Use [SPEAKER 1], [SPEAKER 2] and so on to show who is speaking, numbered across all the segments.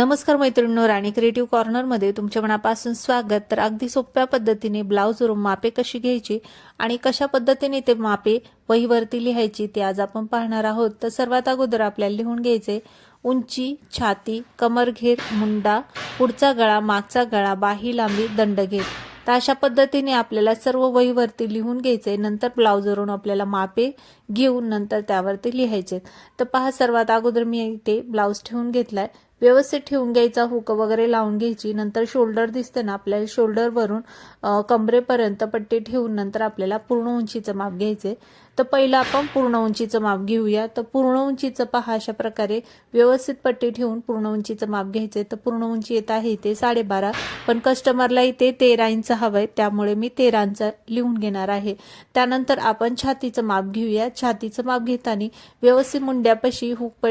[SPEAKER 1] नमस्कार मैत्रिणींनो, राणी क्रिएटिव्ह कॉर्नरमध्ये तुमच्या मनापासून स्वागत। तर अगदी सोप्या पद्धतीने ब्लाऊजवरून मापे कशी घ्यायची आणि कशा पद्धतीने ते मापे वहीवरती लिहायची ते आज आपण पाहणार आहोत। तर सर्वात अगोदर आपल्याला लिहून घ्यायचे उंची, छाती, कमरघेर, मुंडा, पुढचा गळा, मागचा गळा, बाही लांबी, दंडघेर। तर अशा पद्धतीने आपल्याला सर्व वहीवरती लिहून घ्यायचे। नंतर ब्लाऊजवरून आपल्याला मापे घेऊन नंतर त्यावरती लिहायचे। तर पहा, सर्वात अगोदर मी इथे ब्लाऊज ठेवून घेतलाय, व्यवस्थित ठेवून घ्यायचा, हुक वगैरे लावून घ्यायची। नंतर शोल्डर दिसते ना, आपल्याला शोल्डरवरून कमरेपर्यंत पट्टी ठेवून नंतर आपल्याला पूर्ण उंचीचं माप घ्यायचे। तर पहिलं आपण पूर्ण उंचीचं माप घेऊया। तर पूर्ण उंचीचं पहा, अशा प्रकारे व्यवस्थित पट्टी ठेवून पूर्ण उंचीचं माप घ्यायचे। तर पूर्ण उंची येत आहे इथे 12.5, पण कस्टमरला इथे 13 इंच हवंय, त्यामुळे मी 13 इंच लिहून घेणार आहे। त्यानंतर आपण छातीचं माप घेऊया। छातीचं माप घेताना व्यवस्थित मुंड्यापाशी हुक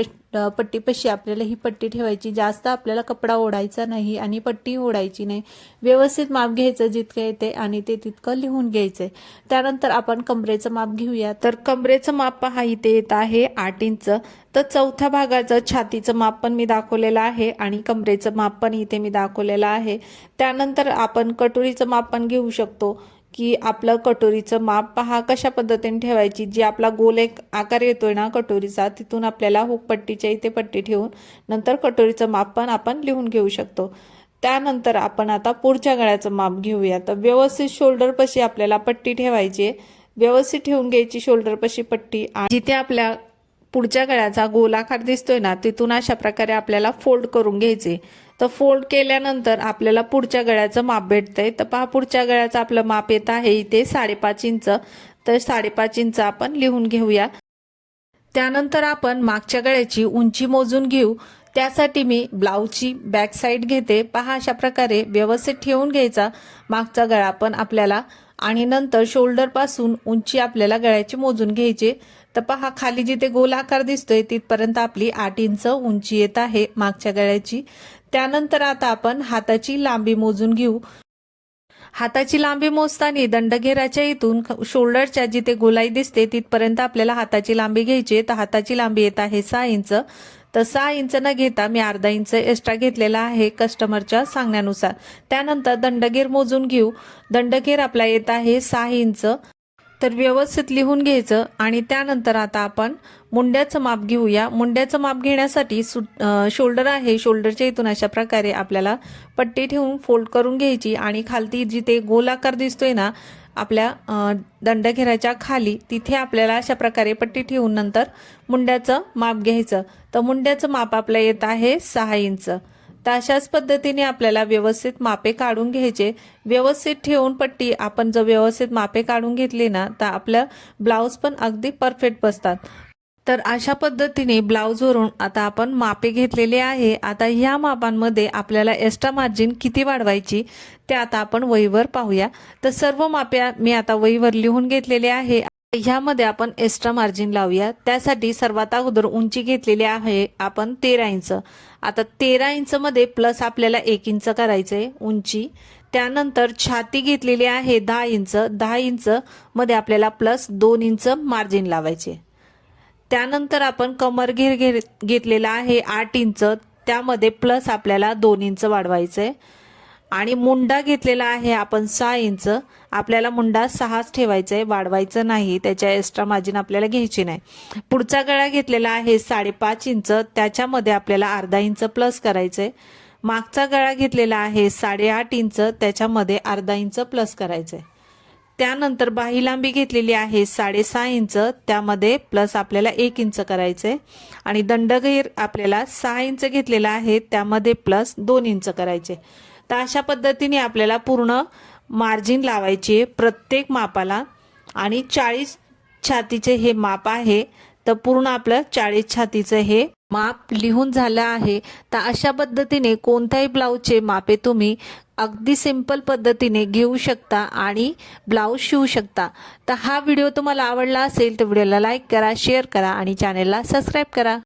[SPEAKER 1] पट्टीपाशी आपल्याला ही पट्टी ठेवायची। जास्त आपल्याला कपडा ओढायचा नाही आणि पट्टी ओढायची नाही, व्यवस्थित माप घ्यायचं जितकं येते आणि ते तितकं लिहून घ्यायचंय। त्यानंतर आपण कमरेचं माप घेऊया। तर कमरेचं माप पहा, इथे येत आहे 8 इंच। तर चौथ्या भागाचं छातीचं माप पण मी दाखवलेलं आहे आणि कमरेचं माप पण इथे मी दाखवलेलं आहे। त्यानंतर आपण कटोरीचं माप पण घेऊ शकतो की आपलं कटोरीचं माप पहा कशा पद्धतीने ठेवायची। जी आपला गोल एक आकार येतोय ना कटोरीचा, तिथून आपल्याला हुक पट्टीच्या इथे पट्टी ठेवून नंतर कटोरीचं माप पण आपण लिहून घेऊ शकतो। त्यानंतर आपण आता पुढच्या गळ्याचं माप घेऊया। तर व्यवस्थित शोल्डर पाशी आपल्याला पट्टी ठेवायची, व्यवस्थित ठेवून घ्यायची शोल्डर पाशी पट्टी। आणि जिथे आपल्या पुढच्या गळ्याचा गोलाकार दिसतोय ना, तिथून अशा प्रकारे आपल्याला फोल्ड करून घ्यायचे। तर फोल्ड केल्यानंतर आपल्याला पुढच्या गळ्याचं माप भेटतंय। तर पहा, पुढच्या गळ्याचं आपलं माप येत आहे इथे 5.5 इंच। तर 5.5 इंच आपण लिहून घेऊया। त्यानंतर आपण मागच्या गळ्याची उंची मोजून घेऊ। त्यासाठी मी ब्लाऊजची बॅक साईड घेते। पहा, अशा प्रकारे व्यवस्थित ठेवून घ्यायचा मागचा गळा पण आपल्याला, आणि नंतर शोल्डर पासून उंची आपल्याला गळ्याची मोजून घ्यायची। तर पहा, खाली जिथे गोल आकार दिसतोय तिथपर्यंत आपली 8 इंच उंची येत आहे मागच्या गळ्याची। त्यानंतर आता आपण हाताची लांबी मोजून घेऊ। हाताची लांबी मोजताना दंडघेराच्या इथून शोल्डरच्या जिथे गोलाई दिसते तिथपर्यंत आपल्याला हाताची लांबी घ्यायची। तर हाताची लांबी येत आहे 6 इंच। तर 6 इंच न घेता मी अर्धा इंच एक्स्ट्रा घेतलेला आहे कस्टमरच्या सांगण्यानुसार। त्यानंतर दंडघेर मोजून घेऊ। दंडघेर आपला येत आहे 6 इंच। तर व्यवस्थित लिहून घ्यायचं। आणि त्यानंतर आता आपण मुंड्याचं माप घेऊया। मुंड्याचं माप घेण्यासाठी शोल्डर आहे, शोल्डरच्या इथून अशा प्रकारे आपल्याला पट्टी ठेवून फोल्ड करून घ्यायची आणि खालती जिथे गोलाकार दिसतोय ना आपल्या दंडघेराच्या खाली, तिथे आपल्याला अशा प्रकारे पट्टी ठेवून नंतर मुंड्याचं माप घ्यायचं। तर मुंड्याचं माप आपलं येत आहे 6 इंच। तर अशाच पद्धतीने आपल्याला व्यवस्थित मापे काढून घ्यायचे। व्यवस्थित ठेवून पट्टी आपण जर व्यवस्थित मापे काढून घेतली ना, तर आपलं ब्लाऊज पण अगदी परफेक्ट बसतात। तर अशा पद्धतीने ब्लाऊजवरून आता आपण मापे घेतलेले आहे। आता ह्या मापांमध्ये आपल्याला एक्स्ट्रा मार्जिन किती वाढवायची ते आता आपण वहीवर पाहूया। तर सर्व मापे मी आता वहीवर लिहून घेतलेले आहे। ह्यामध्ये आपण एक्स्ट्रा मार्जिन लावूया। त्यासाठी सर्वात अगोदर उंची घेतलेली आहे आपण 13 इंच। आता 13 इंच मध्ये प्लस आपल्याला 1 इंच करायचंय उंची। त्यानंतर छाती घेतलेली आहे 10 इंच। 10 इंच मध्ये आपल्याला प्लस 2 इंच मार्जिन लावायचे। त्यानंतर आपण कमरघेर घेतलेला आहे 8 इंच, त्यामध्ये प्लस आपल्याला 2 इंच वाढवायचंय। आणि मुंडा घेतलेला आहे आपण 6 इंच। आपल्याला मुंडा 6च ठेवायचा आहे, वाढवायचं नाही, त्याच्या एक्स्ट्रा मार्जिन आपल्याला घ्यायची नाही। पुढचा गळा घेतलेला आहे 5.5 इंच, त्याच्यामध्ये आपल्याला अर्धा इंच प्लस करायचंय। मागचा गळा घेतलेला आहे 8.5 इंच, त्याच्यामध्ये अर्धा इंच प्लस करायचंय। त्यानंतर बाही लांबी घेतलेली आहे 6.5 इंच, त्यामध्ये प्लस आपल्याला 1 इंच करायचंय। आणि दंडघेर आपल्याला 6 इंच घेतलेला आहे, त्यामध्ये प्लस 2 इंच करायचे। तर अशा पद्धतीने आपल्याला पूर्ण मार्जिन लावायचे प्रत्येक मापाला। आणि 40 छातीचे हे माप आहे। तर पूर्ण आपलं 40 छातीचं हे माप लिहून झालं आहे। तर अशा पद्धतीने कोणत्याही ब्लाऊजचे मापे तुम्ही अगदी सिंपल पद्धतीने घेऊ शकता आणि ब्लाऊज शिवू शकता। तर हा व्हिडिओ तुम्हाला आवडला असेल तर व्हिडिओला लाईक करा, शेअर करा आणि चॅनलला सबस्क्राईब करा।